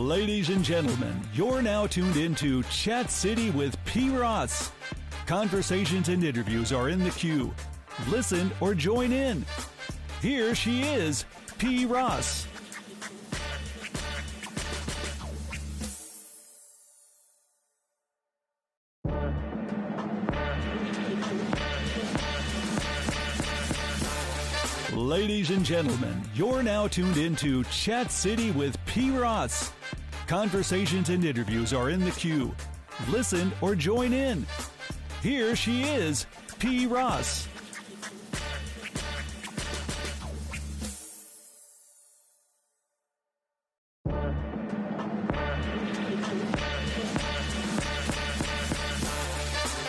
Ladies and gentlemen, you're now tuned into Chat City with P. Ross. Conversations and interviews are in the queue. Listen or join in. Here she is, P. Ross. Ladies and gentlemen, you're now tuned into Chat City with P. Ross. Conversations and interviews are in the queue. Listen or join in. Here she is, P. Ross.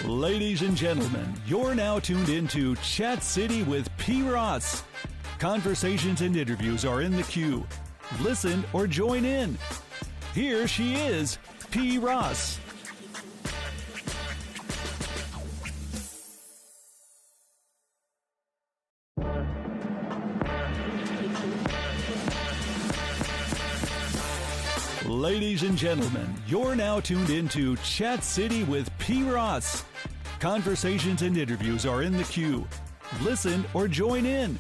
Ladies and gentlemen, you're now tuned into Chat City with P. Ross. Conversations and interviews are in the queue. Listen or join in. Here she is, P. Ross. Ladies and gentlemen, you're now tuned into Chat City with P. Ross. Conversations and interviews are in the queue. Listen or join in.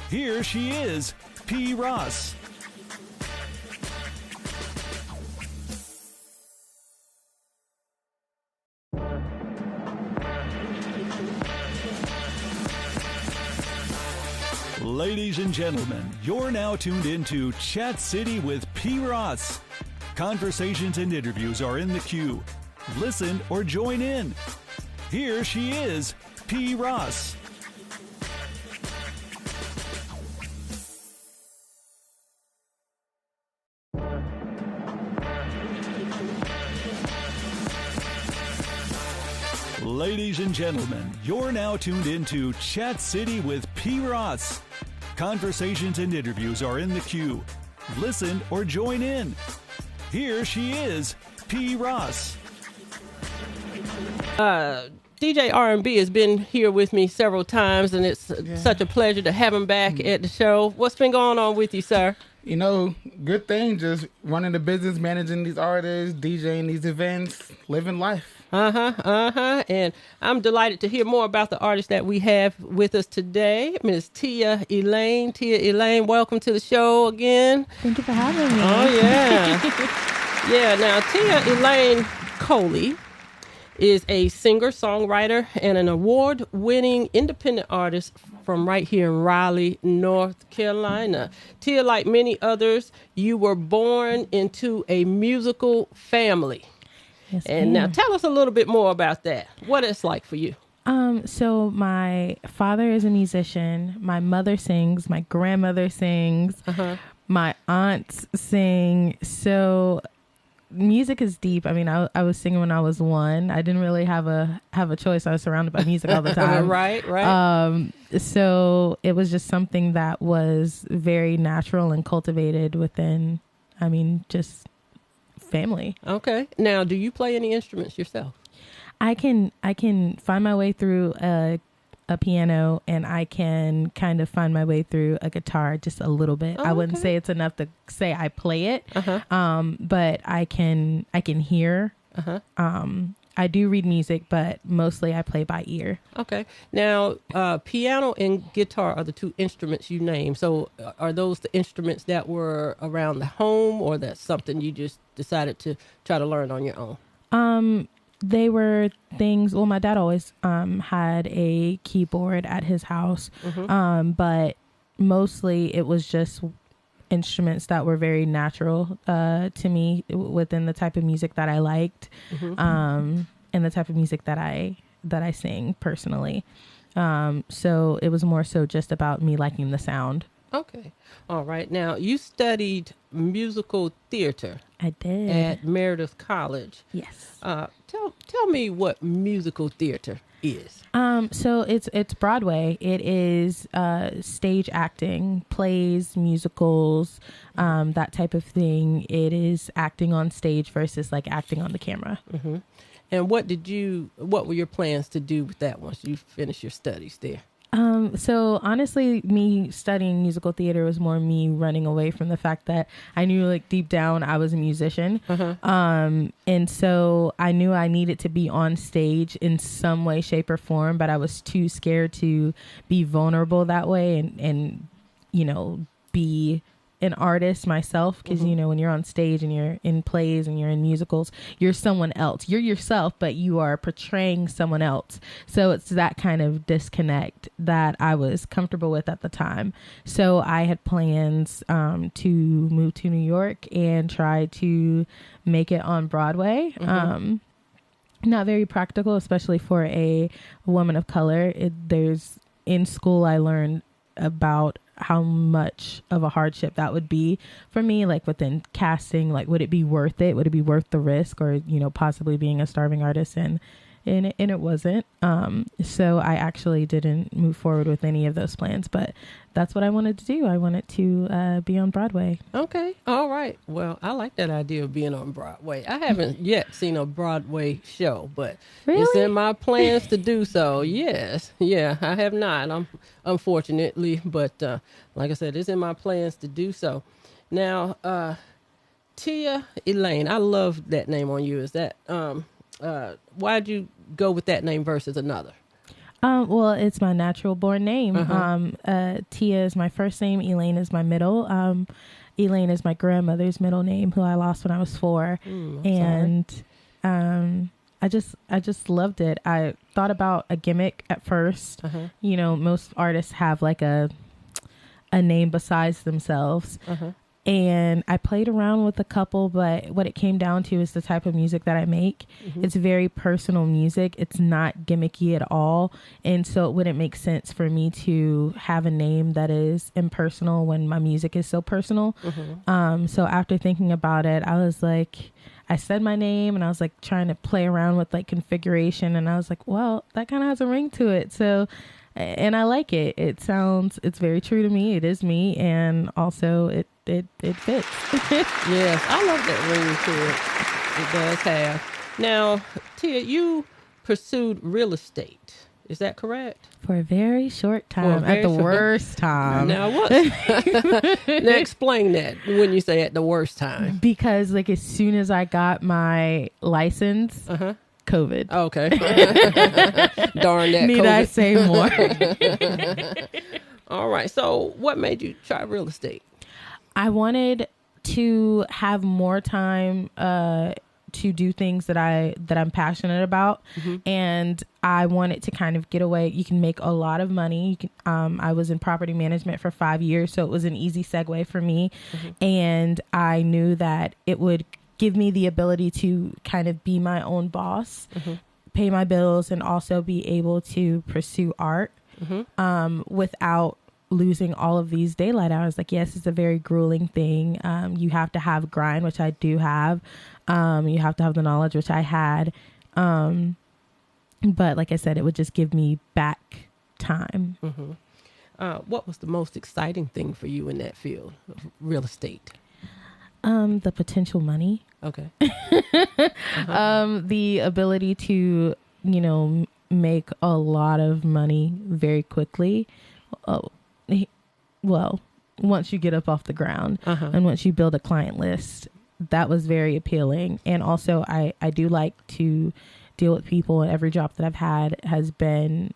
Here she is, P. Ross. Ladies and gentlemen, you're now tuned into Chat City with P. Ross. Conversations and interviews are in the queue. Listen or join in. Here she is, P. Ross. Ladies and gentlemen, you're now tuned into Chat City with P. Ross. Conversations and interviews are in the queue. Listen or join in. Here she is, P. Ross. DJ RNB has been here with me several times, and it's such a pleasure to have him back at the show. What's been going on with you, sir? You know, good thing, just running the business, managing these artists, DJing these events, living life. And I'm delighted to hear more about the artist that we have with us today, Ms. Teia Elaine. Teia Elaine, welcome to the show again. Thank you for having me. Oh, yeah. Yeah, now, Teia Elaine Coley is a singer, songwriter, and an award-winning independent artist from right here in Raleigh, North Carolina. Teia, like many others, you were born into a musical family. Yes, and now tell us a little bit more about that. What it's like for you. So my father is a musician. My mother sings. My grandmother sings. My aunts sing. So music is deep. I mean, I was singing when I was 1. I didn't really have a choice. I was surrounded by music all the time. Right. So it was just something that was very natural and cultivated within, just family. Okay. Now, do you play any instruments yourself? I can find my way through a piano, and I can kind of find my way through a guitar just a little bit. I wouldn't say it's enough to say I play it, but I can hear. I do read music, but mostly I play by ear. Okay. Now, piano and guitar are the 2 instruments you named. So are those the instruments that were around the home, or that's something you just decided to try to learn on your own? They were things, my dad always had a keyboard at his house, but mostly it was just instruments that were very natural to me within the type of music that I liked, and the type of music that I sing personally. So it was more so just about me liking the sound. Okay. All right. Now, you studied musical theater. I did. At Meredith College. Yes. Tell me what musical theater is. So it's Broadway. It is stage acting, plays, musicals, that type of thing. It is acting on stage versus like acting on the camera. And what were your plans to do with that once you finished your studies there? So honestly, me studying musical theater was more me running away from the fact that I knew like deep down I was a musician. And so I knew I needed to be on stage in some way, shape or form, but I was too scared to be vulnerable that way and you know, be an artist myself, because you know, when you're on stage and you're in plays and you're in musicals, you're someone else. You're yourself, but you are portraying someone else. So it's that kind of disconnect that I was comfortable with at the time. So I had plans to move to New York and try to make it on Broadway. Not very practical, especially for a woman of color. In school I learned about how much of a hardship that would be for me, like within casting, like would it be worth it? Would it be worth the risk, or, you know, possibly being a starving artist? And it wasn't. So I actually didn't move forward with any of those plans, but that's what I wanted to do. I wanted to be on Broadway. Okay. All right. Well, I like that idea of being on Broadway. I haven't yet seen a Broadway show, but it's in my plans to do so. Yes. Yeah, I have not. Unfortunately, but like I said, it's in my plans to do so. Now, Teia Elaine, I love that name on you. Is that why'd you go with that name versus another? Well, it's my natural born name. Teia is my first name. Elaine is my middle. Elaine is my grandmother's middle name, who I lost when I was 4. And I just loved it. I thought about a gimmick at first. You know, most artists have like a name besides themselves. And I played around with a couple, but what it came down to is the type of music that I make. It's very personal music. It's not gimmicky at all. And so it wouldn't make sense for me to have a name that is impersonal when my music is so personal. So after thinking about it, I was like, I said my name and I was like trying to play around with like configuration. And I was like, well, that kind of has a ring to it. So, and I like it. It's very true to me. It is me. And also it fits. Yes, I love that ring to it. It does have. Now, Teia, you pursued real estate. Is that correct? For a very short time, at the worst time. Now what? Now explain that when you say at the worst time. Because like as soon as I got my license, COVID. Okay. Darn that. Need COVID. I say more? All right. So what made you try real estate? I wanted to have more time to do things that I'm passionate about, and I wanted to kind of get away. You can make a lot of money. You can, I was in property management for 5 years, so it was an easy segue for me, and I knew that it would give me the ability to kind of be my own boss, pay my bills, and also be able to pursue art without losing all of these daylight hours. Like, yes, it's a very grueling thing. You have to have grind, which I do have. You have to have the knowledge, which I had. But like I said, it would just give me back time. What was the most exciting thing for you in that field of real estate? The potential money. Okay. The ability to, you know, make a lot of money very quickly. Well, once you get up off the ground and once you build a client list, that was very appealing. And also I do like to deal with people, and every job that I've had has been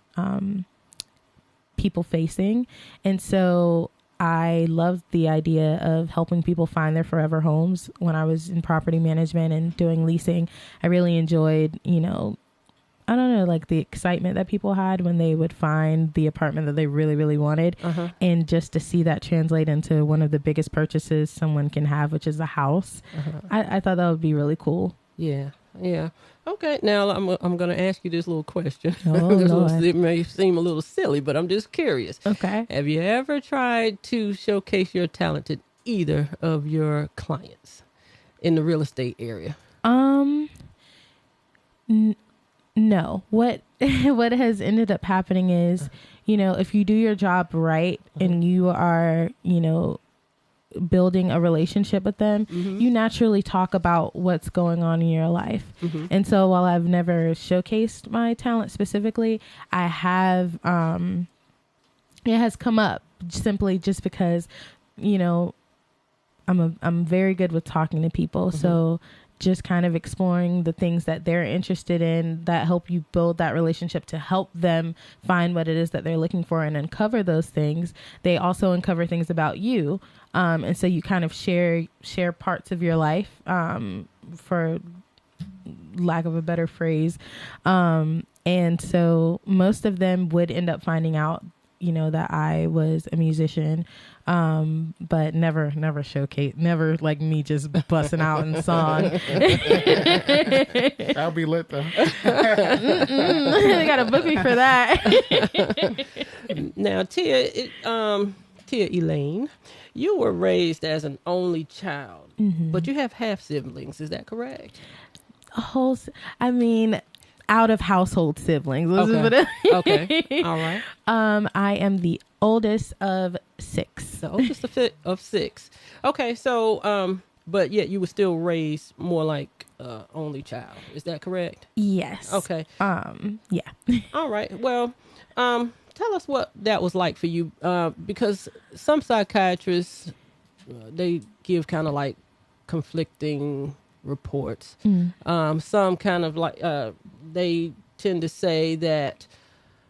people facing. And so I loved the idea of helping people find their forever homes. When I was in property management and doing leasing, I really enjoyed, you know, I don't know, like the excitement that people had when they would find the apartment that they really, really wanted. And just to see that translate into one of the biggest purchases someone can have, which is a house. I thought that would be really cool. Yeah. Yeah. Okay. Now I'm going to ask you this little question. Oh, it may seem a little silly, but I'm just curious. Okay. Have you ever tried to showcase your talent to either of your clients in the real estate area? No. What has ended up happening is, you know, if you do your job right and you are, you know, building a relationship with them, you naturally talk about what's going on in your life. And so while I've never showcased my talent specifically, I have it has come up simply just because, you know, I'm very good with talking to people. So just kind of exploring the things that they're interested in that help you build that relationship to help them find what it is that they're looking for and uncover those things. They also uncover things about you. And so you kind of share parts of your life, for lack of a better phrase. And so most of them would end up finding out, you know, that I was a musician, but never showcase, never like me just busting out in song. That'll be lit though. They gotta book me for that. Now, Teia Elaine, you were raised as an only child, but you have half siblings. Is that correct? Out of household siblings. Okay. All right. I am the oldest of 6. The oldest of 6. Okay. So, but yet you were still raised more like only child. Is that correct? Yes. Okay. Yeah. All right. Well, tell us what that was like for you, because some psychiatrists, they give kind of like conflicting reports. Some kind of like, they tend to say that,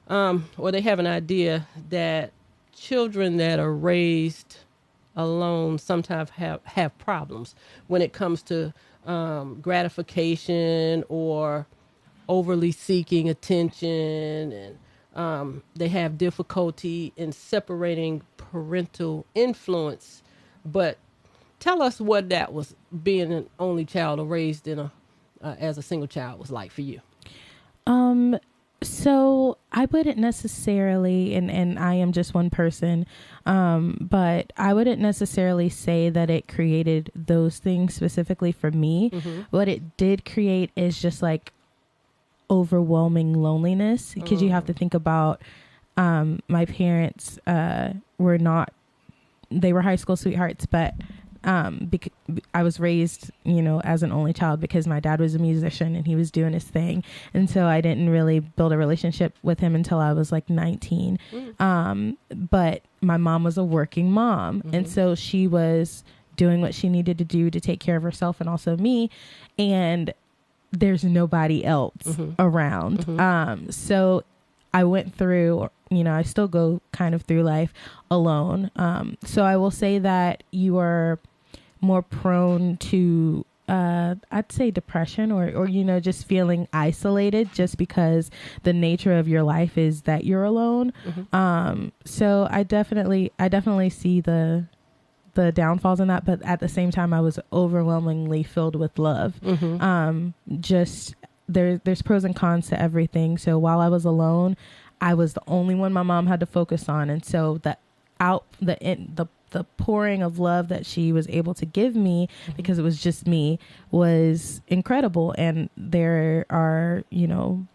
or they have an idea that children that are raised alone sometimes have problems when it comes to gratification or overly seeking attention, and they have difficulty in separating parental influence. But tell us what that was, being an only child or raised in as a single child, was like for you. So I wouldn't necessarily, and I am just one person, but I wouldn't necessarily say that it created those things specifically for me. What it did create is just like overwhelming loneliness, because you have to think about, my parents, they were high school sweethearts, but I was raised, you know, as an only child because my dad was a musician and he was doing his thing. And so I didn't really build a relationship with him until I was like 19. But my mom was a working mom. And so she was doing what she needed to do to take care of herself and also me. And there's nobody else around. So I went through, you know, I still go kind of through life alone. So I will say that you are more prone to, I'd say depression or, you know, just feeling isolated just because the nature of your life is that you're alone. So I definitely see the downfalls in that, but at the same time, I was overwhelmingly filled with love. Just there's pros and cons to everything. So while I was alone, I was the only one my mom had to focus on. And so the pouring of love that she was able to give me, because it was just me, was incredible. And there are, you know,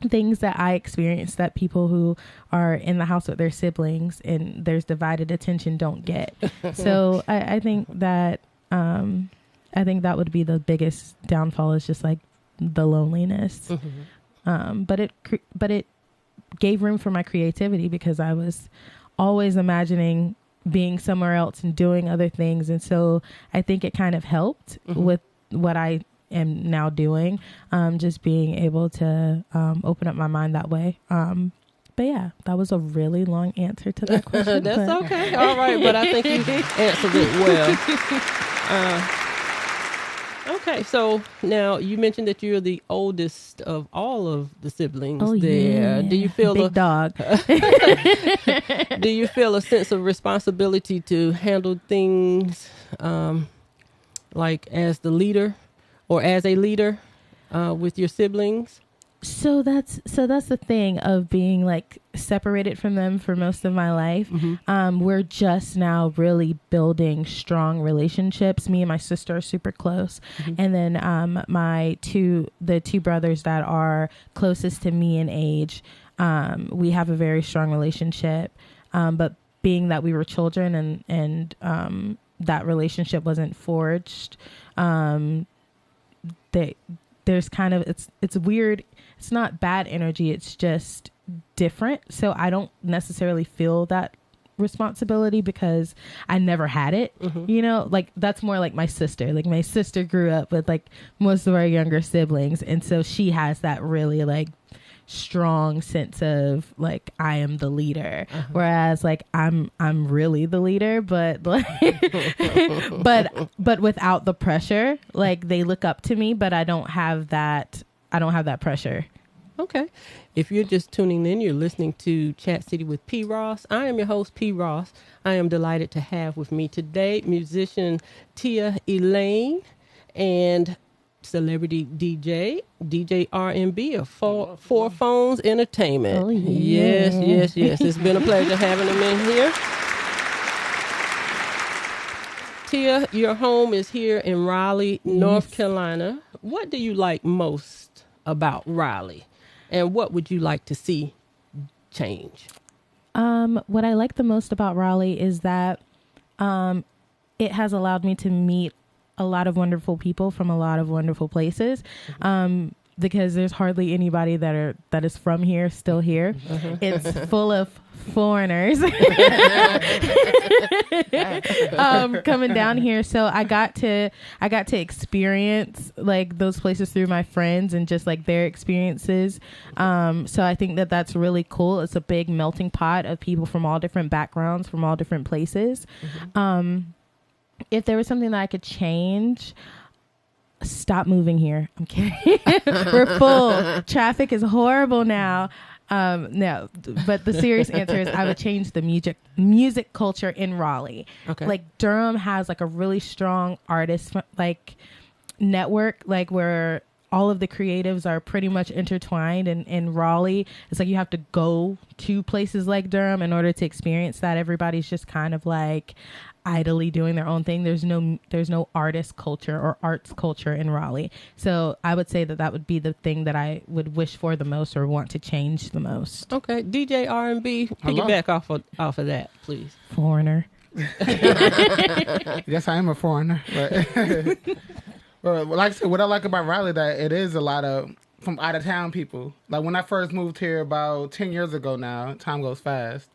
things that I experienced that people who are in the house with their siblings and there's divided attention don't get. So I think that would be the biggest downfall, is just like the loneliness. But it gave room for my creativity, because I was always imagining being somewhere else and doing other things. And so I think it kind of helped with what I am now doing, just being able to open up my mind that way. But yeah, that was a really long answer to that question. That's okay. All right. But I think you answered it well. Okay, so now you mentioned that you're the oldest of all of the siblings there. Yeah. Do you feel big dog? Do you feel a sense of responsibility to handle things like as the leader or as a leader with your siblings? So that's the thing of being like separated from them for most of my life. We're just now really building strong relationships. Me and my sister are super close. And then the two brothers that are closest to me in age, we have a very strong relationship. But being that we were children and that relationship wasn't forged, there's kind of, it's weird. It's not bad energy. It's just different. So I don't necessarily feel that responsibility because I never had it. You know, like that's more like my sister. Like my sister grew up with like most of our younger siblings, and so she has that really like strong sense of like I am the leader, whereas like I'm really the leader, but like but without the pressure. Like they look up to me, but I don't have that pressure. Okay. If you're just tuning in, you're listening to Chat City with P. Ross. I am your host, P. Ross. I am delighted to have with me today musician Teia Elaine and celebrity DJ RNB of Four Phones Entertainment. Oh, yeah. Yes. It's been a pleasure having them in here. Teia, your home is here in Raleigh, North Carolina. What do you like most about Raleigh? And what would you like to see change? What I like the most about Raleigh is that it has allowed me to meet a lot of wonderful people from a lot of wonderful places. Because there's hardly anybody that is from here still here. It's full of foreigners coming down here. So I got to experience like those places through my friends and just like their experiences. So I think that that's really cool. It's a big melting pot of people from all different backgrounds, from all different places. If there was something that I could change, stop moving here. I'm kidding. We're full. Traffic is horrible now. No, but the serious answer is I would change the music culture in Raleigh. Okay. Like Durham has like a really strong artist like network, like where all of the creatives are pretty much intertwined. And in Raleigh, it's like you have to go to places like Durham in order to experience that. Everybody's just kind of like idly doing their own thing. There's no artist culture or arts culture in Raleigh. So I would say that would be the thing that I would wish for the most or want to change the most. Okay. DJ RNB, piggyback off of that, please. Foreigner. Yes, I am a foreigner. But well, like I said, what I like about Raleigh, that it is a lot of from out of town people. Like when I first moved here about 10 years ago now, time goes fast.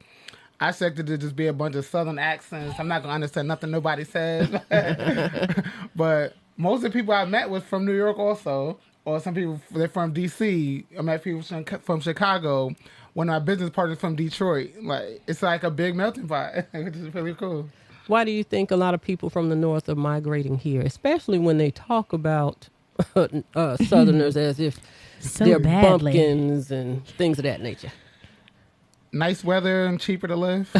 I expected to just be a bunch of Southern accents. I'm not going to understand nothing nobody says. But most of the people I met was from New York also. Or some people, they're from D.C. I met people from Chicago. One of my business partners from Detroit. Like it's like a big melting pot, which is really cool. Why do you think a lot of people from the North are migrating here, especially when they talk about Southerners as if So they're badly. bumpkins and things of that nature? Nice weather and cheaper to live.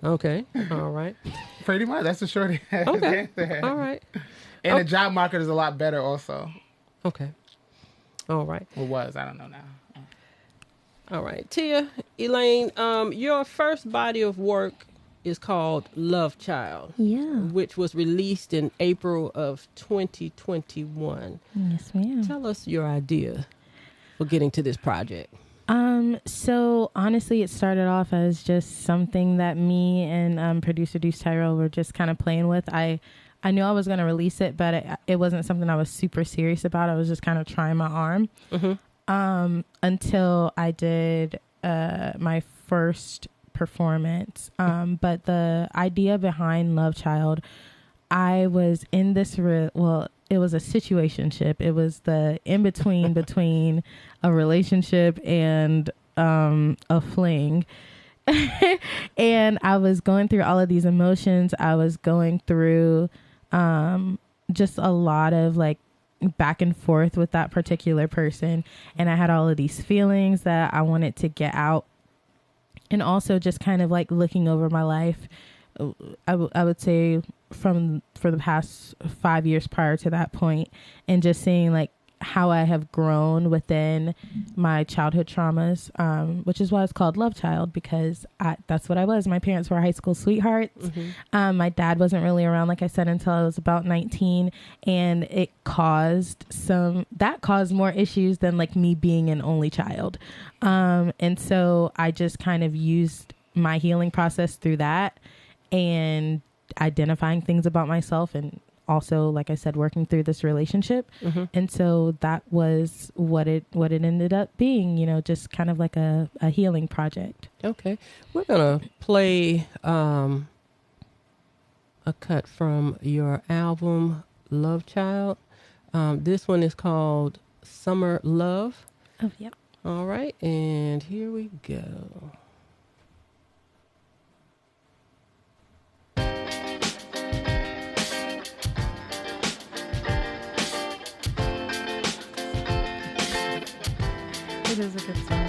Okay. All right. Pretty much. That's the short Okay. answer. All right. And the job market is a lot better also. Okay. All right. Or was. I don't know now. All right. Teia Elaine, your first body of work is called Love Child. Yeah. Which was released in April of 2021. Yes, ma'am. Tell us your idea for getting to this project. So honestly, it started off as just something that me and producer Deuce Tyrell were just kind of playing with. I knew I was going to release it, but it wasn't something I was super serious about. I was just kind of trying my arm. Until I did my first performance. But the idea behind Love Child, I was in this it was a situationship. It was the in-between between a relationship and a fling. And I was going through all of these emotions. I was going through just a lot of like back and forth with that particular person. And I had all of these feelings that I wanted to get out. And also just kind of like looking over my life, I would say for the past 5 years prior to that point, and just seeing like how I have grown within my childhood traumas, which is why it's called Love Child, because that's what I was. My parents were high school sweethearts. My dad wasn't really around, like I said, until I was about 19, and it caused more issues than like me being an only child. And so I just kind of used my healing process through that and identifying things about myself and also, like I said, working through this relationship. And so that was what it ended up being, you know, just kind of like a healing project. Okay. We're going to play a cut from your album, Love Child. This one is called Summer Love. Oh, yep. All right. And here we go. It is a good song.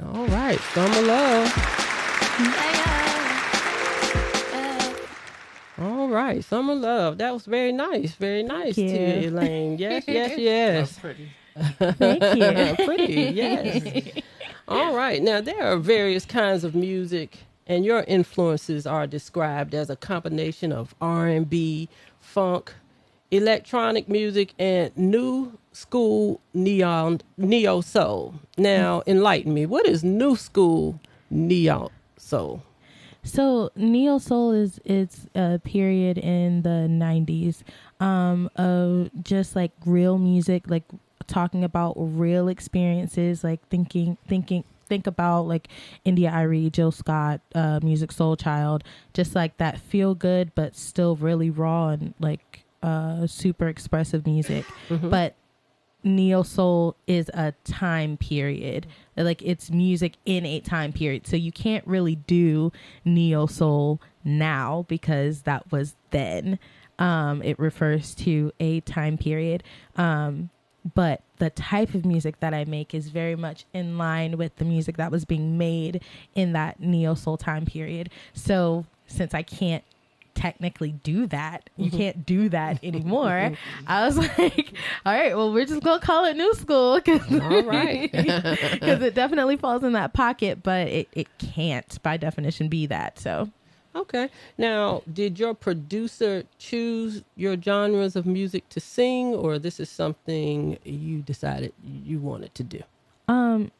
All right, Summer Love. All right, Summer Love. That was very nice. Very nice, Teia Elaine. Yes, yes, yes. That's pretty. Thank you. Pretty, yes. All right, now there are various kinds of music, and your influences are described as a combination of R&B, funk, electronic music, and new school neo soul. Now, enlighten me. What is new school neo soul? So neo soul is a period in the 90s of just like real music, like talking about real experiences, like think about like India.Arie, Jill Scott, Music Soul Child, just like that feel good but still really raw and like super expressive music. But neo soul is a time period, like it's music in a time period, so you can't really do neo soul now because that was then. It refers to a time period, but the type of music that I make is very much in line with the music that was being made in that neo soul time period. So since I can't technically do that. You can't do that anymore. I was like, all right, well, we're just going to call it new school. All right. Because it definitely falls in that pocket, but it can't by definition be that. So. Okay. Now, did your producer choose your genres of music to sing, or this is something you decided you wanted to do?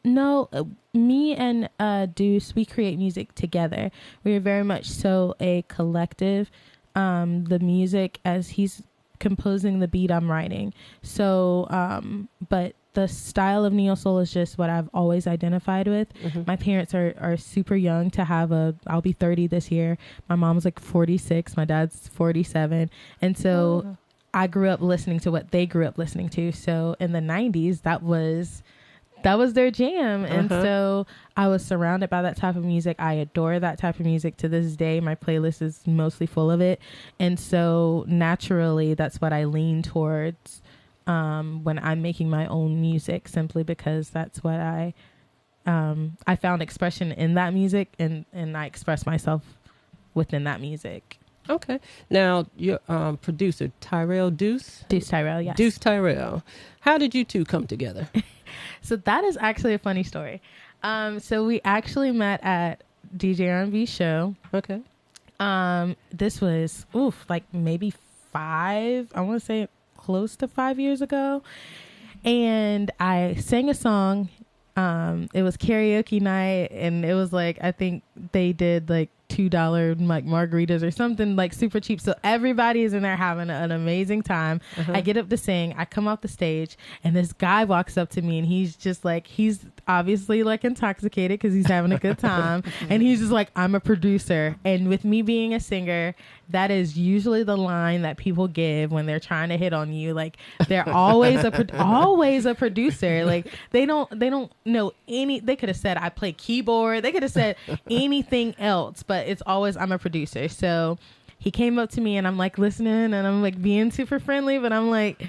No, me and Deuce, we create music together. We are very much so a collective. The music, as he's composing the beat, I'm writing. So, but the style of neo soul is just what I've always identified with. My parents are super young to have I'll be 30 this year. My mom's like 46. My dad's 47. And so I grew up listening to what they grew up listening to. So in the 90s, that was their jam. And so I was surrounded by that type of music. I adore that type of music to this day. My playlist is mostly full of it. And so naturally, that's what I lean towards when I'm making my own music, simply because that's what I found expression in that music, and I express myself within that music. Okay. Now, your producer, Deuce Tyrell, yes. Deuce Tyrell. How did you two come together? So that is actually a funny story. So we actually met at DJ RNB show. Okay. This was, like maybe I want to say close to 5 years ago. And I sang a song. It was karaoke night, and it was like, I think they did like $2 like margaritas or something like super cheap. So everybody is in there having an amazing time. I get up to sing. I come off the stage, and this guy walks up to me, and he's just like, he's obviously like intoxicated because he's having a good time. And he's just like, I'm a producer. And with me being a singer, that is usually the line that people give when they're trying to hit on you. Like, they're always always a producer. Like, they don't know they could have said I play keyboard. They could have said anything else, but it's always I'm a producer. So he came up to me, and I'm like listening, and I'm like being super friendly, but I'm like,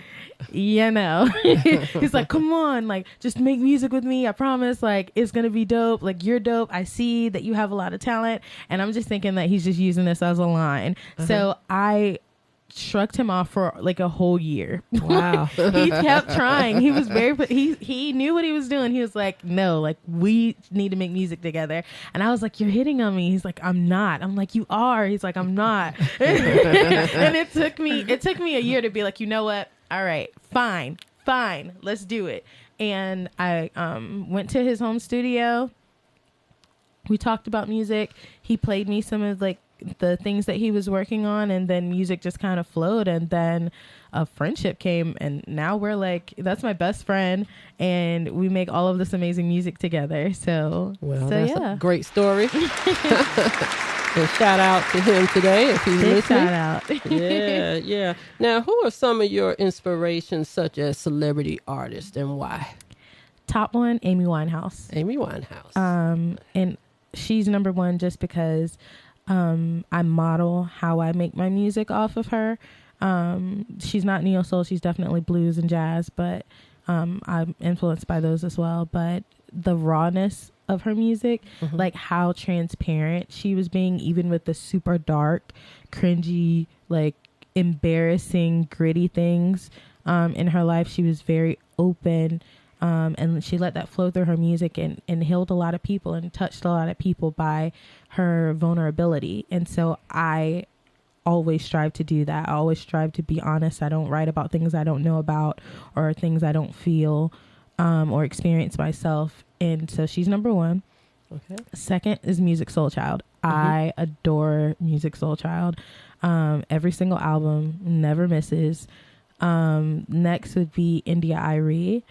yeah, no. He's like, come on, like, just make music with me. I promise, like, it's gonna be dope. Like, you're dope. I see that you have a lot of talent. And I'm just thinking that he's just using this as a line. So I shrugged him off for like a whole year. Wow. He kept trying. He was he knew what he was doing. He was like, no, like, we need to make music together. And I was like, you're hitting on me. He's like, I'm not. I'm like, you are. He's like, I'm not. And it took me a year to be like, you know what? All right, fine, let's do it. And I went to his home studio. We talked about music. He played me some of like the things that he was working on, and then music just kind of flowed, and then a friendship came, and now we're like, that's my best friend, and we make all of this amazing music together. So that's a great story. And shout out to him today if he's listening. Shout out. Yeah. Now, who are some of your inspirations, such as celebrity artists, and why? Top one, Amy Winehouse. And she's number one just because I model how I make my music off of her. She's not neo soul. She's definitely blues and jazz, but I'm influenced by those as well. But the rawness of her music, like how transparent she was being, even with the super dark, cringy, like embarrassing, gritty things in her life, she was very open. And she let that flow through her music and healed a lot of people and touched a lot of people by her vulnerability. And so I always strive to do that. I always strive to be honest. I don't write about things I don't know about or things I don't feel or experience myself. And so she's number one. Okay. Second is Musiq Soulchild. I adore Musiq Soulchild. Every single album, never misses. Next would be India Irie.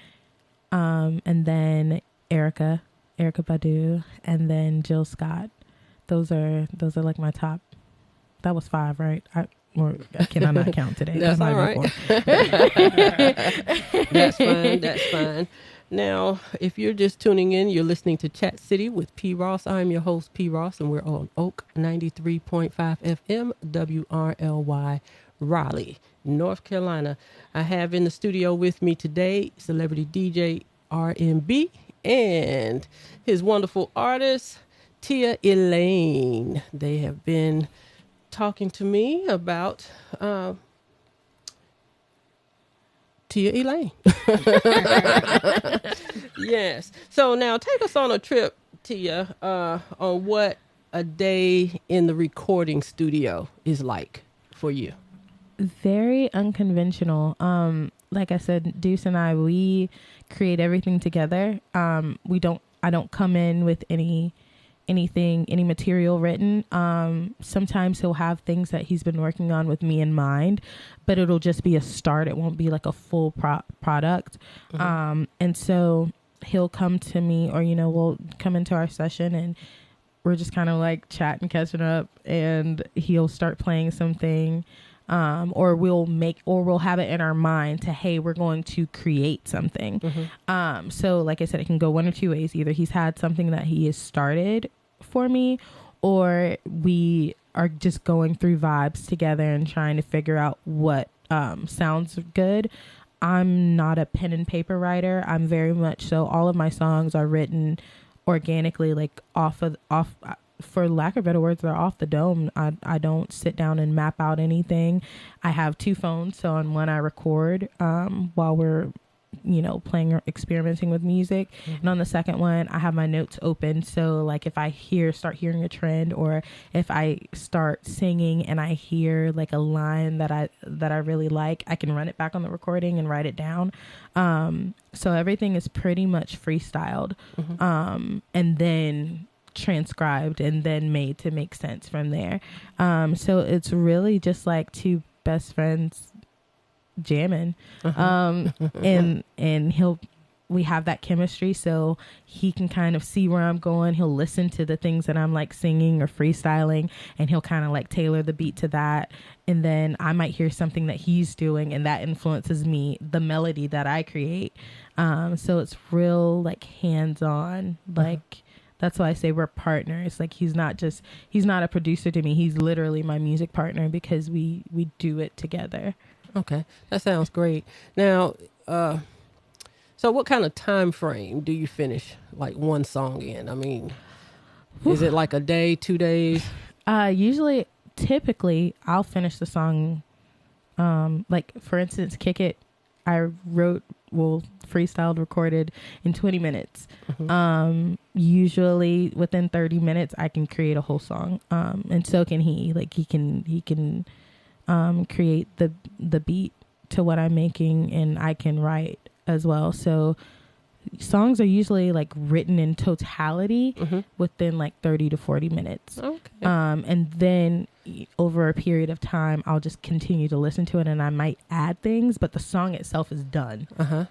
And then Erykah Badu, and then Jill Scott. Those are like my top. That was 5, right? Can I not count today? That's all right. That's fine. Now, if you're just tuning in, you're listening to Chat City with P. Ross. I'm your host, P. Ross, and we're on Oak 93.5 FM, WRLY, Raleigh, North Carolina. I have in the studio with me today celebrity DJ RNB and his wonderful artist, Teia Elaine. They have been talking to me about Teia Elaine. Yes. So now take us on a trip, Teia, on what a day in the recording studio is like for you. Very unconventional. Like I said, Deuce and I, we create everything together. I don't come in with any material written. Sometimes he'll have things that he's been working on with me in mind, but it'll just be a start. It won't be like a full product. Mm-hmm. And so he'll come to me, or, we'll come into our session and we're just kind of like chatting, catching up, and he'll start playing something. Or we'll have it in our mind to, hey, we're going to create something. Mm-hmm. So like I said, it can go one or two ways. Either he's had something that he has started for me, or we are just going through vibes together and trying to figure out what sounds good. I'm not a pen and paper writer. I'm very much so. All of my songs are written organically, like off, for lack of better words, they're off the dome. I don't sit down and map out anything. I have two phones. So on one I record while we're, playing or experimenting with music. Mm-hmm. And on the second one, I have my notes open. So like if I start hearing a trend, or if I start singing and I hear like a line that I really like, I can run it back on the recording and write it down. So everything is pretty much freestyled. Mm-hmm. And then transcribed and then made to make sense from there. So it's really just like two best friends jamming. Uh-huh. And we have that chemistry, so he can kind of see where I'm going. He'll listen to the things that I'm like singing or freestyling, and he'll kind of like tailor the beat to that. And then I might hear something that he's doing, and that influences me, the melody that I create. So it's real like hands-on, like uh-huh. That's why I say we're partners. Like he's not a producer to me. He's literally my music partner, because we do it together. Okay. That sounds great. Now, so what kind of time frame do you finish like one song in? I mean, is it like a day, 2 days? Typically I'll finish the song. Like for instance, Kick It, I freestyled, recorded in 20 minutes. Mm-hmm. Usually within 30 minutes I can create a whole song. And so can he. Like he can create the beat to what I'm making, and I can write as well. So songs are usually like written in totality mm-hmm. within like 30 to 40 minutes. Okay. And then over a period of time, I'll just continue to listen to it, and I might add things, but the song itself is done. Uh-huh.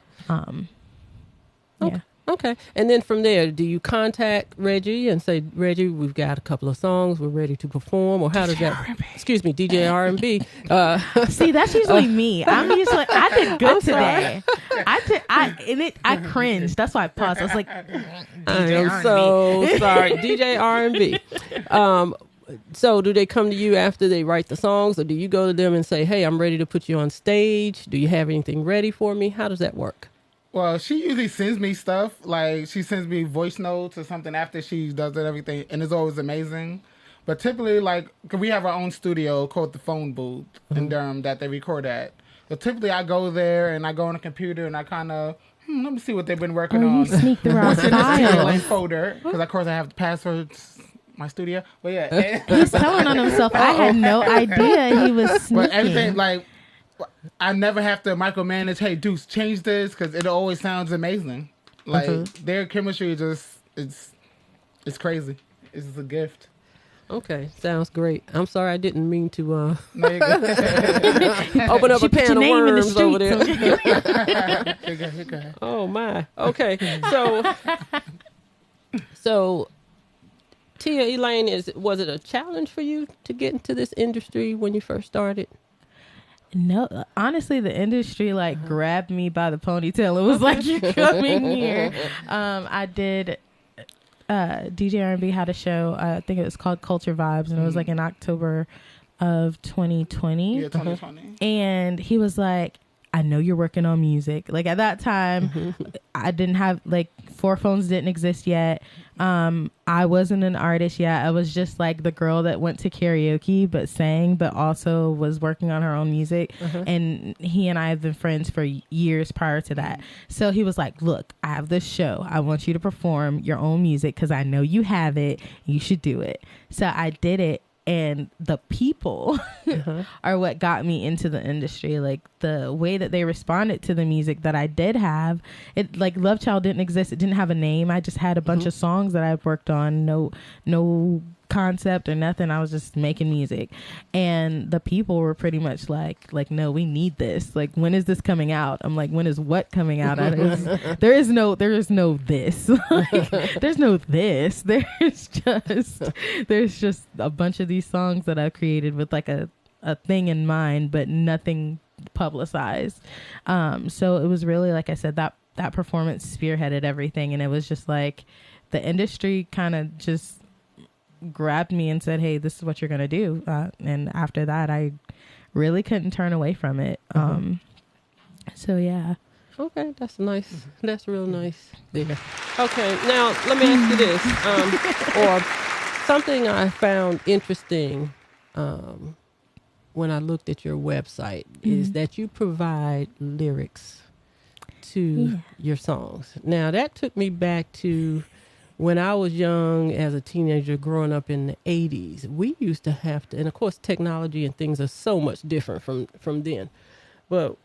Okay. Yeah. Okay. And then from there, do you contact Reggie and say, Reggie, we've got a couple of songs, we're ready to perform? Or how does that... RNB. Excuse me, DJ RNB. See, that's usually me. I'm usually... I did good today. I cringed. That's why I paused. I was like... I am so sorry. DJ RNB. So do they come to you after they write the songs, or do you go to them and say, hey, I'm ready to put you on stage? Do you have anything ready for me? How does that work? Well, she usually sends me stuff. Like, she sends me voice notes or something after she does it, everything, and it's always amazing. But typically, like, 'cause we have our own studio called the Phone Booth mm-hmm. in Durham that they record at. So typically, I go there and I go on the computer and I kind of, let me see what they've been working on. You sneak the wrong file. Folder, because of course I have the passwords. My studio, but yeah, he's telling on himself. I had no idea he was sneaking. But everything, like, I never have to micromanage. Hey, Deuce, change this, because it always sounds amazing. Like mm-hmm. their chemistry it's crazy. It's just a gift. Okay, sounds great. I'm sorry, I didn't mean to no, you're good. open up a can of worms over there. You're good. Oh my. Okay, so. Teia Elaine, was it a challenge for you to get into this industry when you first started? No, honestly, the industry grabbed me by the ponytail. It was like, you're coming here. I did. DJ RNB had a show. I think it was called Culture Vibes, and it was like in October of 2020. Yeah, 2020. And he was like, I know you're working on music. Like at that time, I didn't have like 4 phones didn't exist yet. I wasn't an artist yet. I was just like the girl that went to karaoke but sang, but also was working on her own music. And he and I have been friends for years prior to that. So he was like, look, I have this show. I want you to perform your own music because I know you have it. You should do it. So I did it. And the people are what got me into the industry. Like the way that they responded to the music that I did have, it like Love Child didn't exist. It didn't have a name. I just had a bunch of songs that I've worked on. No concept or nothing. I was just making music, and the people were pretty much like, no, we need this. Like, when is this coming out? I'm like, when is what coming out? There is no this. Like, there's no this. There's just a bunch of these songs that I've created with like a thing in mind, but nothing publicized. So it was really, like I said, that performance spearheaded everything, and it was just like the industry kind of just grabbed me and said, hey, this is what you're gonna do, and after that I really couldn't turn away from it. So yeah. Okay, that's nice. That's real nice there. Okay, now let me ask you this, or something I found interesting when I looked at your website is that you provide lyrics to your songs. Now that took me back to when I was young as a teenager growing up in the 80s. We used to have to, and of course technology and things are so much different from then, but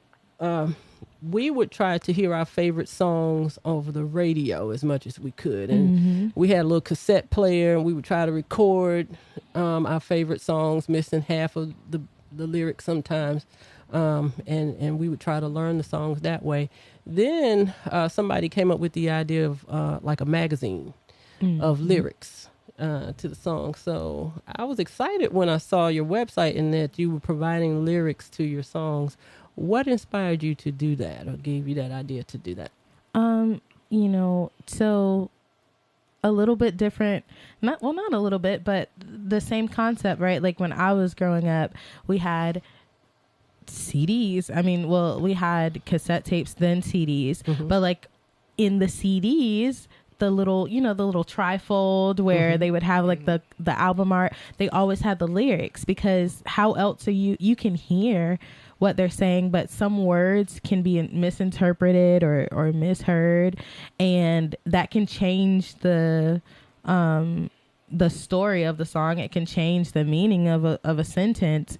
we would try to hear our favorite songs over the radio as much as we could. And we had a little cassette player, and we would try to record our favorite songs, missing half of the lyrics sometimes. And we would try to learn the songs that way. Then somebody came up with the idea of like a magazine of lyrics to the song. So I was excited when I saw your website and that you were providing lyrics to your songs. What inspired you to do that, or gave you that idea to do that? So a little bit different, not a little bit, but the same concept, right? Like when I was growing up, we had CDs. We had cassette tapes, then CDs, but like in the CDs, the little trifold where they would have like the album art, they always had the lyrics, because how else are you can hear what they're saying, but some words can be misinterpreted or misheard, and that can change the story of the song. It can change the meaning of a sentence.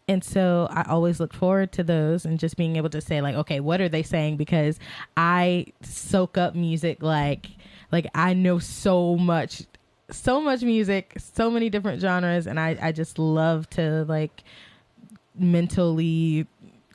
And so I always look forward to those and just being able to say like, okay, what are they saying? Because I soak up music like I know so much music, so many different genres, and I just love to like mentally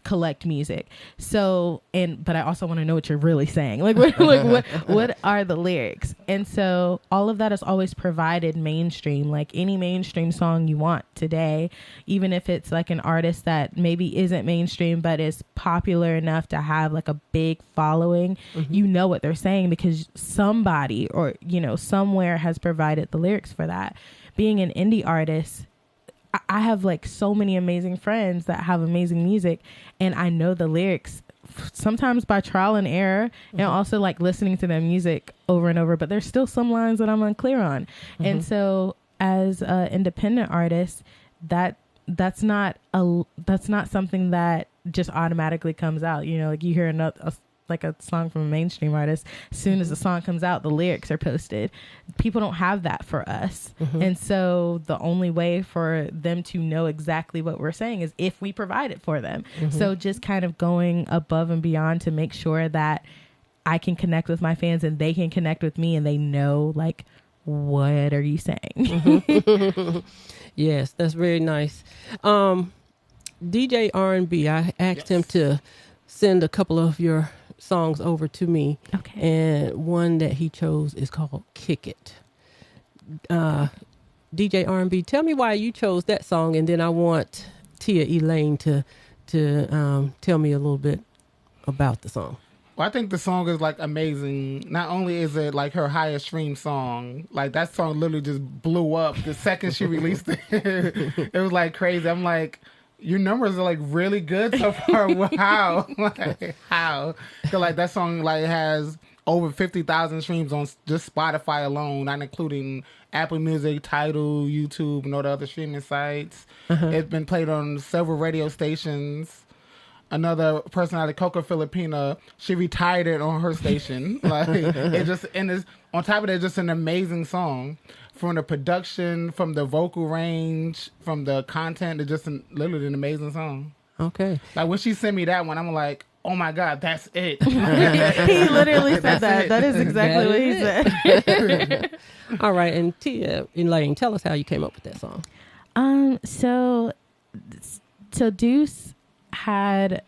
collect music. So, but I also want to know what you're really saying. Like what are the lyrics? And so all of that is always provided mainstream, like any mainstream song you want today, even if it's like an artist that maybe isn't mainstream but is popular enough to have like a big following. You know what they're saying because somebody or somewhere has provided the lyrics for that. Being an indie artist, I have like so many amazing friends that have amazing music, and I know the lyrics sometimes by trial and error, and also like listening to their music over and over, but there's still some lines that I'm unclear on. And so as an independent artist, that's not something that just automatically comes out. Like you hear a song from a mainstream artist, as soon as the song comes out, the lyrics are posted. People don't have that for us. And so the only way for them to know exactly what we're saying is if we provide it for them. So just kind of going above and beyond to make sure that I can connect with my fans and they can connect with me and they know like, what are you saying? Yes, that's very nice. DJ RNB, I asked him to send a couple of your songs over to me. Okay. And one that he chose is called Kick It. DJ RNB, tell me why you chose that song, and then I want Teia Elaine to tell me a little bit about the song. Well, I think the song is like amazing. Not only is it like her highest stream song, like that song literally just blew up the second she released it. It was like crazy. I'm like, your numbers are like really good so far. Wow. Like, how? Cause like that song like has over 50,000 streams on just Spotify alone, not including Apple Music, Tidal, YouTube, and all the other streaming sites. It's been played on several radio stations. Another personality, Coca Filipina, she retired it on her station. Like it just, and it's on top of that, just an amazing song. From the production, from the vocal range, from the content, it's just literally an amazing song. Okay. Like when she sent me that one, I'm like, oh my God, that's it. He literally said that. That is exactly what he said. All right, and Teia Elaine, tell us how you came up with that song. So Deuce had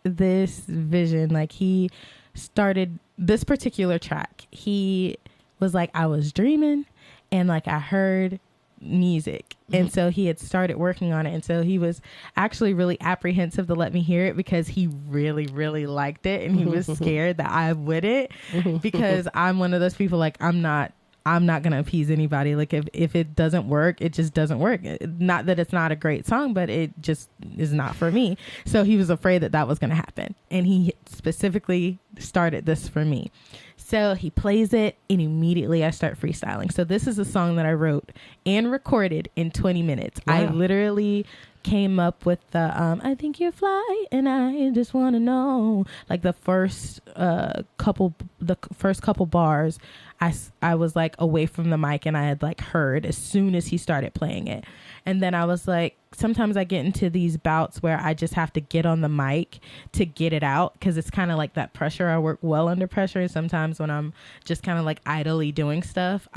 this vision. Like he started this particular track. He was like, I was dreaming, and like I heard music, and so he had started working on it, and so he was actually really apprehensive to let me hear it because he really liked it, and he was scared that I wouldn't, because I'm one of those people, like I'm not gonna appease anybody. Like if it doesn't work, it just doesn't work. Not that it's not a great song, but it just is not for me. So he was afraid that was gonna happen, and he specifically started this for me. So he plays it, and immediately I start freestyling. So this is a song that I wrote and recorded in 20 minutes. Wow. I literally came up with the I think you fly and I just want to know, like the first couple bars. I was like away from the mic, and I had like heard as soon as he started playing it. And then I was like, sometimes I get into these bouts where I just have to get on the mic to get it out, because it's kind of like that pressure. I work well under pressure. And sometimes when I'm just kind of like idly doing stuff,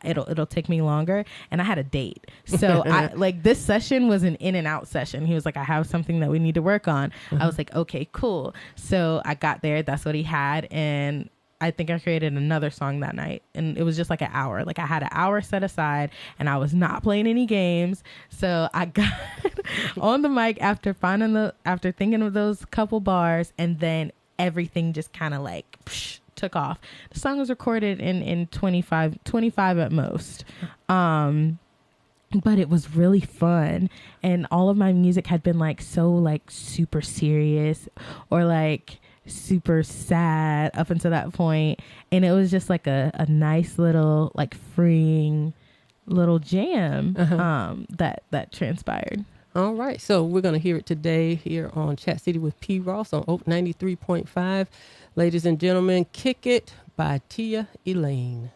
it'll take me longer. And I had a date. So I like this session was an in and out session. He was like, I have something that we need to work on. I was like, okay, cool. So I got there. That's what he had. And I think I created another song that night, and it was just like an hour. Like I had an hour set aside, and I was not playing any games. So I got on the mic after thinking of those couple bars, and then everything just kind of like took off. The song was recorded in 25 at most. But it was really fun, and all of my music had been like so like super serious or like super sad up until that point, and it was just like a nice little like freeing little jam that transpired. All right, so we're going to hear it today here on Chat City with P. Ross on Oak 93.5. Ladies and gentlemen, Kick It by Teia Elaine.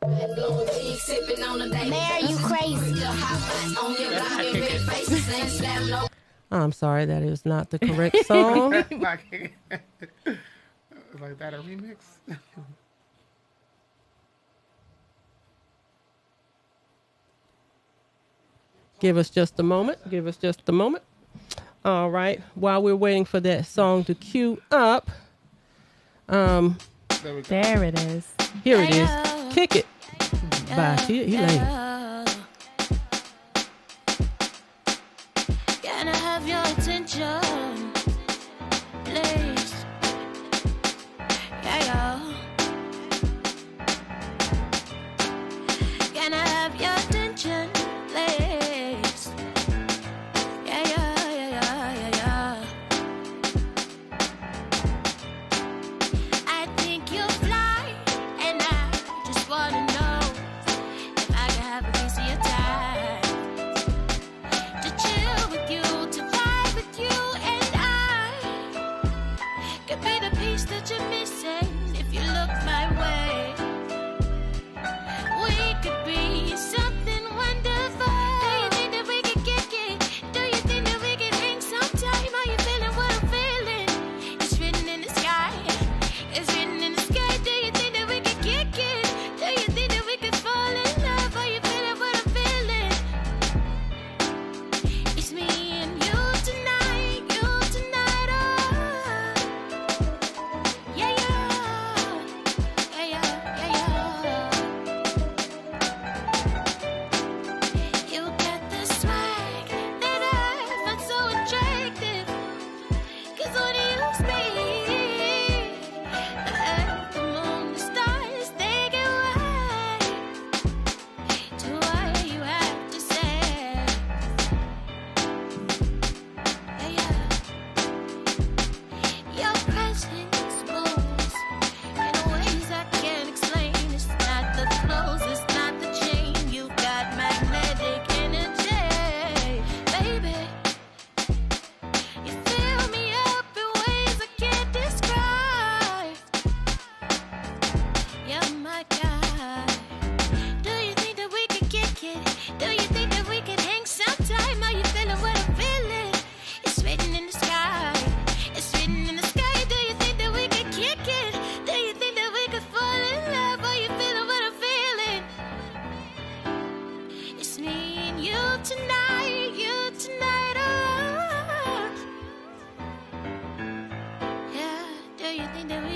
Mayor, you crazy. I'm sorry, that is not the correct song. Like that a remix? Give us just a moment. All right. While we're waiting for that song to queue up, there it is. Here it is. Kick It by Teia Elaine. Can I have your attention, please? Yeah. Can I have your attention, please? Yeah. I think you fly, and I just wanna know if I can have a piece of your time. To chill with you, to vibe with you, and I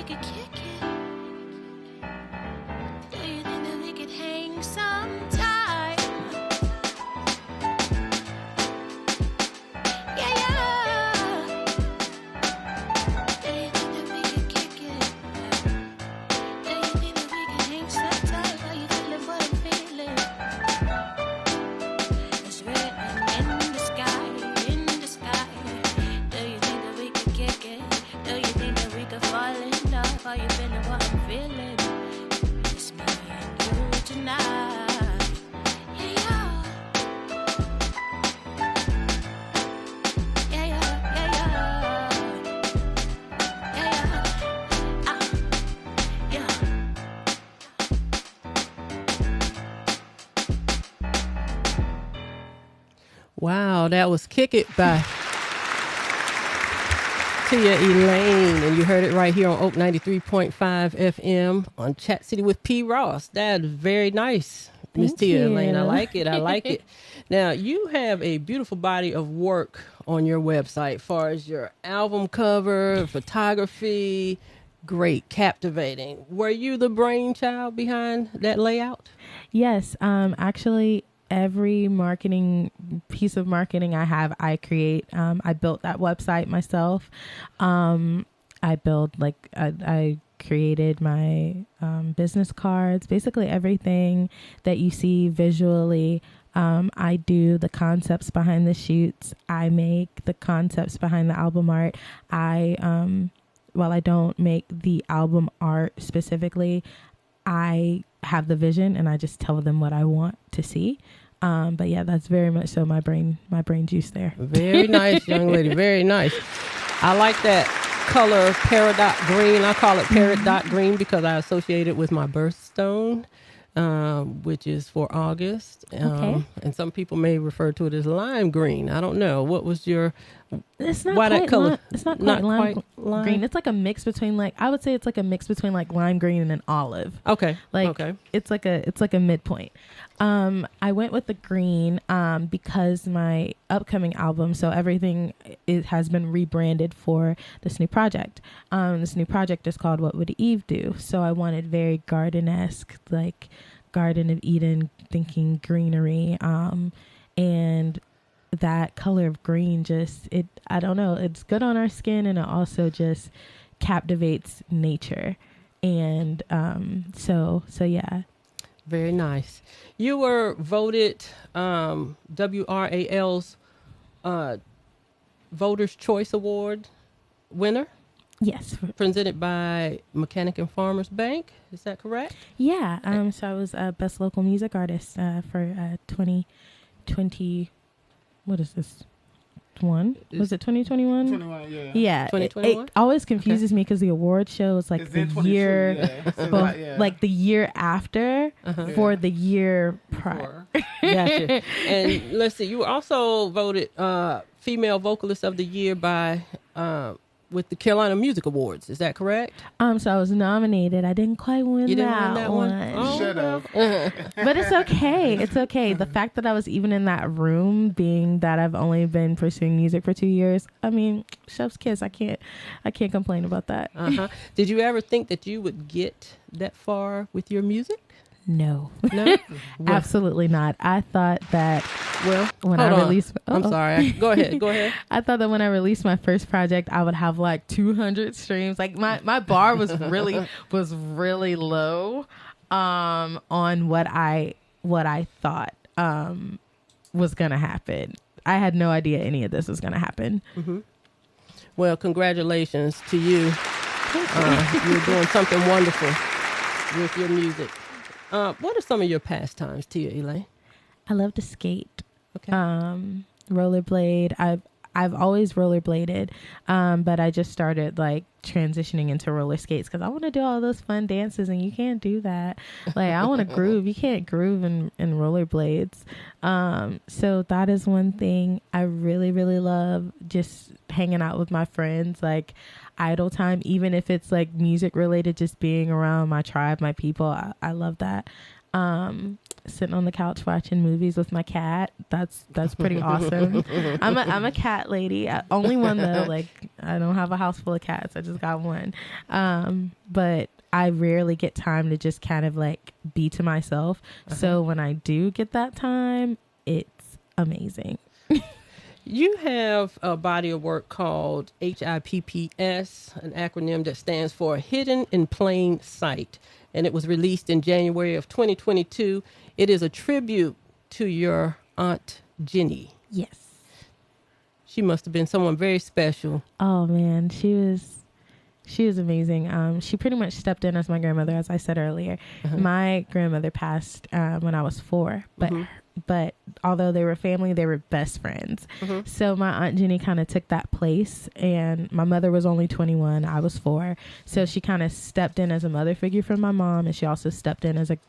could kick it? Do you think that we could hang sometime? Yeah, yeah. Do you think that we could kick it? Do you think that we could hang sometime? Are you feeling what I'm feeling? It's written in the sky, in the sky. Do you think that we could kick it? Do you think that we could fall in love? Are you feeling what I'm feeling? It's me and you tonight. Yeah, yeah. Yeah, yeah, yeah, yeah. Yeah, yeah. Ah, yeah. Wow, that was Kick It by Teia Elaine, and you heard it right here on Oak 93.5 FM on Chat City with P. Ross. That is very nice, Miss Thank Teia you. Elaine. I like it. I like it. Now, you have a beautiful body of work on your website as far as your album cover, photography. Great, captivating. Were you the brainchild behind that layout? Yes, actually, every marketing piece of marketing I have, I create. I built that website myself. I created my business cards, basically everything that you see visually. I do the concepts behind the shoots. I make the concepts behind the album art. While I don't make the album art specifically, I have the vision and I just tell them what I want to see. But yeah, that's very much so my brain juice there. Very nice, young lady. Very nice. I like that color peridot green. I call it peridot green because I associate it with my birthstone, which is for August. Okay. And some people may refer to it as lime green. I don't know. What was your... It's not Why that quite color? It's not Not quite lime quite lime? green. It's like a mix between I would say it's like a mix between like lime green and an olive. Okay. Okay. It's like a midpoint. I went with the green because my upcoming album, so everything has been rebranded for this new project. This new project is called What Would Eve Do? So I wanted very garden-esque, like Garden of Eden, thinking greenery, and that color of green I don't know, it's good on our skin, and it also just captivates nature. And so yeah. Very nice. You were voted WRAL's Voters' Choice Award winner, Yes. presented by Mechanic and Farmers Bank. Is that correct? Yeah. So I was best local music artist for 2020. What is this? Was it 2021? 21, yeah. Yeah. 2021? It always confuses me because the award show is like It's the in 22, year, yeah. So like the year after for the year prior. Gotcha. And let's see, you were also voted Female Vocalist of the Year by with the Carolina Music Awards. Is that correct? So I was nominated. I didn't quite win You didn't that win that one? Oh, Shut up. But it's okay. It's okay. The fact that I was even in that room, being that I've only been pursuing music for 2 years, I mean, chef's kiss. I can't complain about that. Did you ever think that you would get that far with your music? No, No? absolutely not. I thought that Well, when hold I on. released, I'm sorry. Go ahead. I thought that when I released my first project, I would have like 200 streams. Like my bar was really low on what I thought was gonna happen. I had no idea any of this was gonna happen. Mm-hmm. Well, congratulations to you. You're doing something wonderful with your music. What are some of your pastimes, Teia Elaine? I love to skate. Okay. Rollerblade. I've always rollerbladed, but I just started like transitioning into roller skates because I want to do all those fun dances, and you can't do that. Like I want to groove. You can't groove in rollerblades. So that is one thing I really, really love. Just hanging out with my friends, like idle time, even if it's like music related. Just being around my tribe, my people. I love that. Sitting on the couch watching movies with my cat. That's pretty awesome. I'm a cat lady. Only one though. Like, I don't have a house full of cats. I just got one. But I rarely get time to just kind of like be to myself. So when I do get that time, it's amazing. You have a body of work called HIPPS, an acronym that stands for Hidden in Plain Sight, and it was released in January of 2022. It is a tribute to your Aunt Jenny. Yes. She must have been someone very special. Oh man, she was amazing. She pretty much stepped in as my grandmother, as I said earlier. My grandmother passed when I was 4, but although they were family, they were best friends. So my Aunt Jenny kind of took that place, and my mother was only 21. I was 4. So she kind of stepped in as a mother figure for my mom, and she also stepped in as a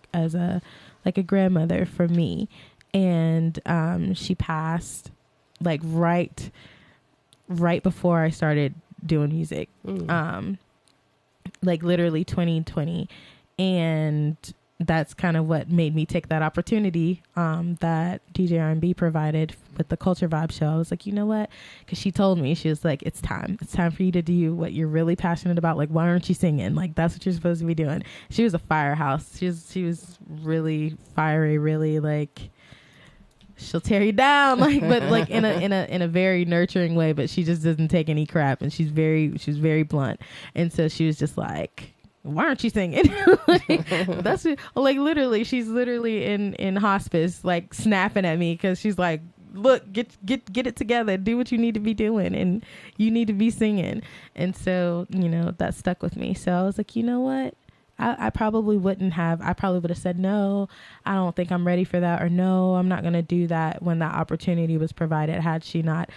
grandmother for me. And she passed like right before I started doing music, like literally 2020. And that's kind of what made me take that opportunity that DJ RNB provided with the Culture Vibe show. I was like, you know what? Because she told me, she was like, it's time for you to do what you're really passionate about. Like, why aren't you singing? Like, that's what you're supposed to be doing. She was a firehouse. She was really fiery, really like, she'll tear you down, like, but like in a very nurturing way. But she just doesn't take any crap, and she's very blunt. And so she was just like, why aren't you singing? Like, that's it. Like, literally, she's literally in hospice, like snapping at me because she's like, look, get it together, do what you need to be doing, and you need to be singing. And so, you know, that stuck with me. So I was like, you know what? I probably would have said, no, I don't think I'm ready for that, or no, I'm not going to do that when that opportunity was provided, had she not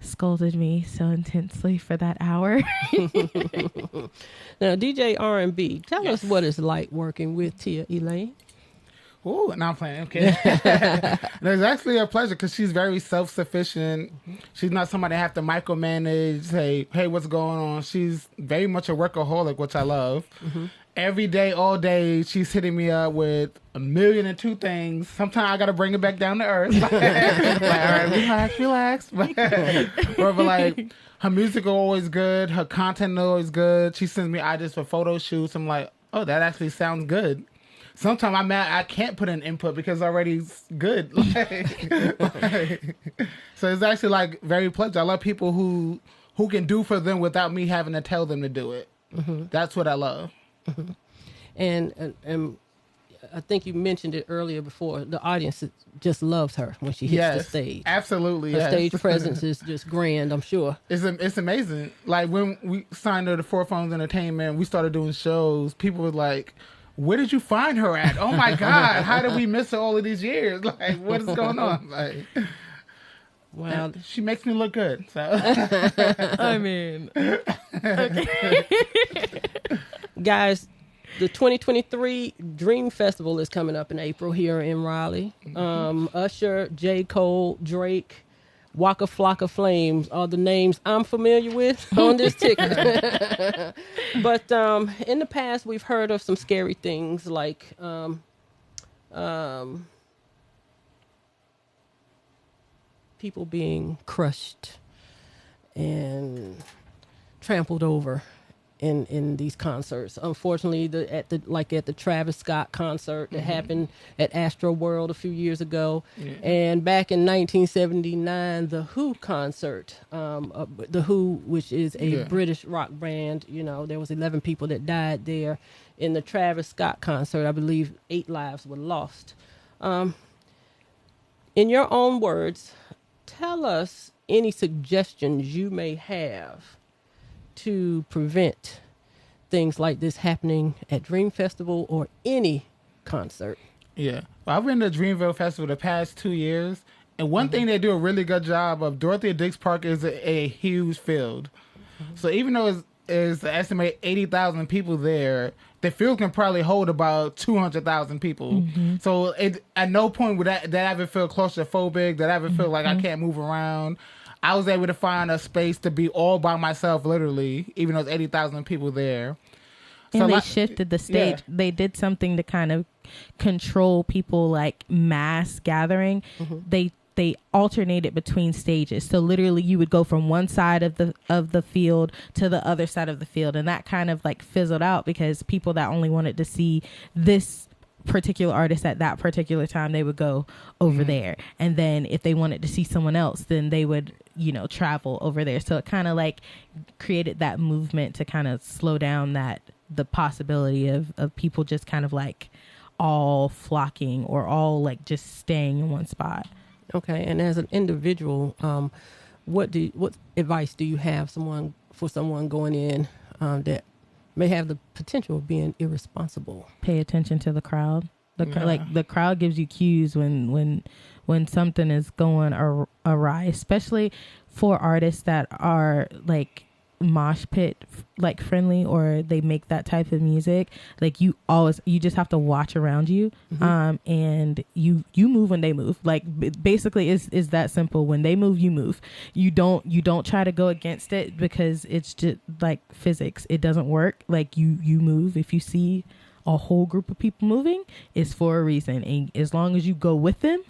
scolded me so intensely for that hour. Now, DJ R&B, tell us what it's like working with Teia Elaine. Oh, no, I'm playing. Okay. It's actually a pleasure because she's very self-sufficient. She's not somebody I have to micromanage, say, hey, what's going on? She's very much a workaholic, which I love. Every day, all day, she's hitting me up with 1,000,002 things. Sometimes I got to bring it back down to earth. Like, all right, relax. But like, her music is always good. Her content is always good. She sends me ideas for photo shoots. I'm like, oh, that actually sounds good. Sometimes I'm mad I can't put in input because it's already good. So it's actually like very pleasant. I love people who can do for them without me having to tell them to do it. That's what I love. And I think you mentioned it earlier before. The audience just loves her when she hits the stage. Absolutely. Her stage presence is just grand, I'm sure. It's amazing. Like when we signed her to Four Phones Entertainment, we started doing shows. People were like, where did you find her at? Oh my God, how did we miss her all of these years? Like, what is going on? Like, well, she makes me look good. So I mean, okay. Guys, the 2023 Dream Festival is coming up in April here in Raleigh. Usher, J. Cole, Drake, Waka Flocka Flames are the names I'm familiar with on this ticket. But in the past, we've heard of some scary things like people being crushed and trampled over in these concerts. Unfortunately, at the Travis Scott concert that happened at Astro World a few years ago, and back in 1979, the Who concert, the Who, which is a British rock band, you know, there was 11 people that died there. In the Travis Scott concert, I believe 8 lives were lost. In your own words, tell us any suggestions you may have to prevent things like this happening at Dream Festival or any concert. Yeah. Well, I've been to Dreamville Festival the past 2 years, and one thing they do a really good job of, Dorothea Dix Park is a huge field. So even though it's estimated 80,000 people there, the field can probably hold about 200,000 people. So at no point would that ever feel claustrophobic, that ever feel like I can't move around. I was able to find a space to be all by myself, literally, even though there's 80,000 people there. And So they like- shifted the stage. yeah. They did something to kind of control people like mass gathering. They alternated between stages. So literally you would go from one side of the field to the other side of the field, and that kind of like fizzled out because people that only wanted to see this particular artist at that particular time, they would go over there. And then if they wanted to see someone else, then they would, you know, travel over there. So it kind of like created that movement to kind of slow down the possibility of people just kind of like all flocking or all like just staying in one spot. Okay, and as an individual, what advice do you have for someone going in that may have the potential of being irresponsible? Pay attention to the crowd. Like the crowd gives you cues when something is going awry, especially for artists that are like mosh pit like friendly, or they make that type of music. Like you just have to watch around you, and you move when they move. Like basically is that simple. When they move, you move. You don't try to go against it, because it's just like physics. It doesn't work. Like you move. If you see a whole group of people moving, it's for a reason, and as long as you go with them,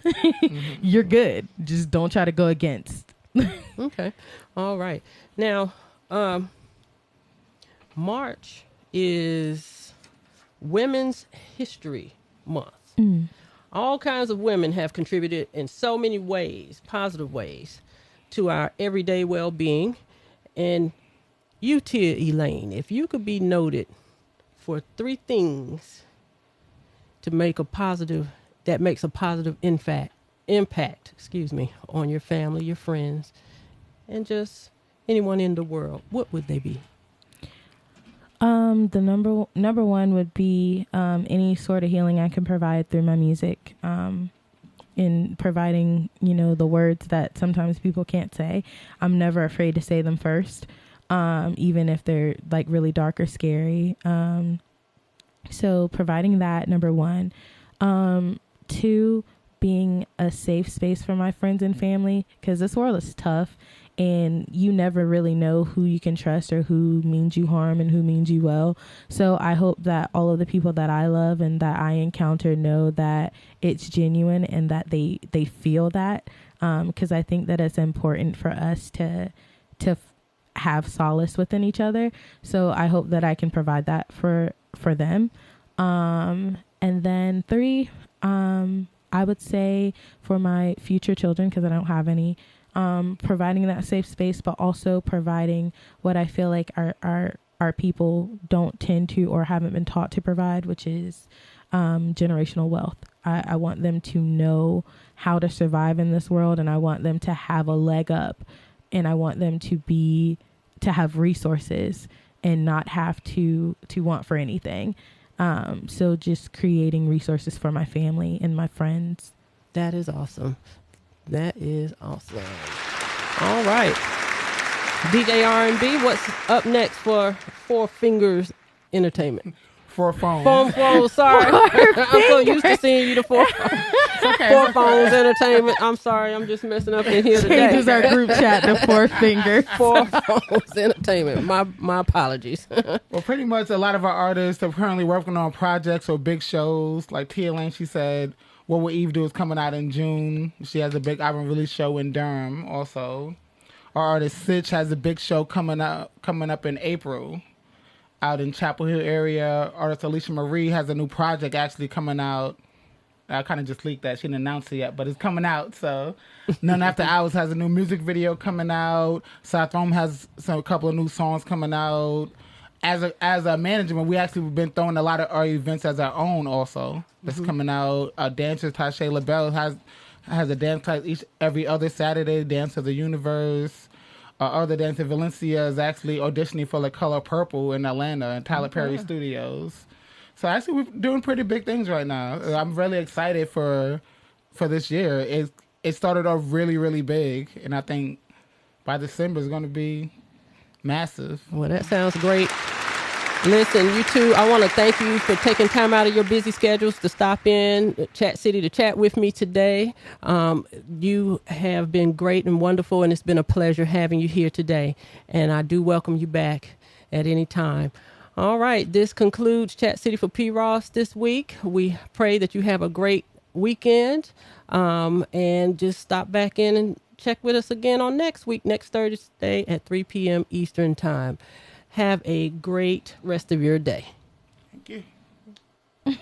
you're good. Just don't try to go against. Okay, all right. Now, March is Women's History Month. All kinds of women have contributed in so many ways, positive ways, to our everyday well-being. And you, Teia Elaine, if you could be noted for 3 things that makes a positive impact, on your family, your friends, and just anyone in the world, what would they be? The number one would be any sort of healing I can provide through my music, in providing, you know, the words that sometimes people can't say. I'm never afraid to say them first, even if they're like really dark or scary. So providing that, number 1. 2, being a safe space for my friends and family, because this world is tough. And you never really know who you can trust or who means you harm and who means you well. So I hope that all of the people that I love and that I encounter know that it's genuine and that they feel that. Because I think that it's important for us to have solace within each other. So I hope that I can provide that for them. And then 3, I would say for my future children, because I don't have any, providing that safe space, but also providing what I feel like our people don't tend to or haven't been taught to provide, which is generational wealth. I want them to know how to survive in this world, and I want them to have a leg up, and I want them to have resources and not have to want for anything. So just creating resources for my family and my friends. That is awesome. That is awesome. All right. DJ RNB, what's up next for Four Fingers Entertainment? 4 phones. Sorry. I'm so used to seeing you the Four Phones Entertainment. I'm sorry. I'm just messing up in here today. Changes our group chat to 4 fingers. Four Phones Entertainment. My apologies. Well, pretty much a lot of our artists are currently working on projects or big shows. Like Teia Elaine, she said, What Will Eve Do is coming out in June. She has a big album release show in Durham also. Our artist Sitch has a big show coming up in April out in Chapel Hill area. Artist Alicia Marie has a new project actually coming out. I kind of just leaked that. She didn't announce it yet, but it's coming out. So None After Hours has a new music video coming out. South Rome has a couple of new songs coming out. As a management, we actually been throwing a lot of our events as our own also. That's coming out. Our dancer, Tasha LaBelle, has a dance class every other Saturday, Dance of the Universe. Our other dancer, Valencia, is actually auditioning for The Color Purple in Atlanta in Tyler Perry Studios. So actually, we're doing pretty big things right now. I'm really excited for this year. It started off really, really big, and I think by December it's going to be massive. Well, that sounds great. Listen, you two, I want to thank you for taking time out of your busy schedules to stop in Chat City to chat with me today. You have been great and wonderful, and it's been a pleasure having you here today. And I do welcome you back at any time. All right. This concludes Chat City for P. Ross this week. We pray that you have a great weekend. And just stop back in and check with us again on next week, next Thursday at 3 p.m. Eastern Time. Have a great rest of your day. Thank you.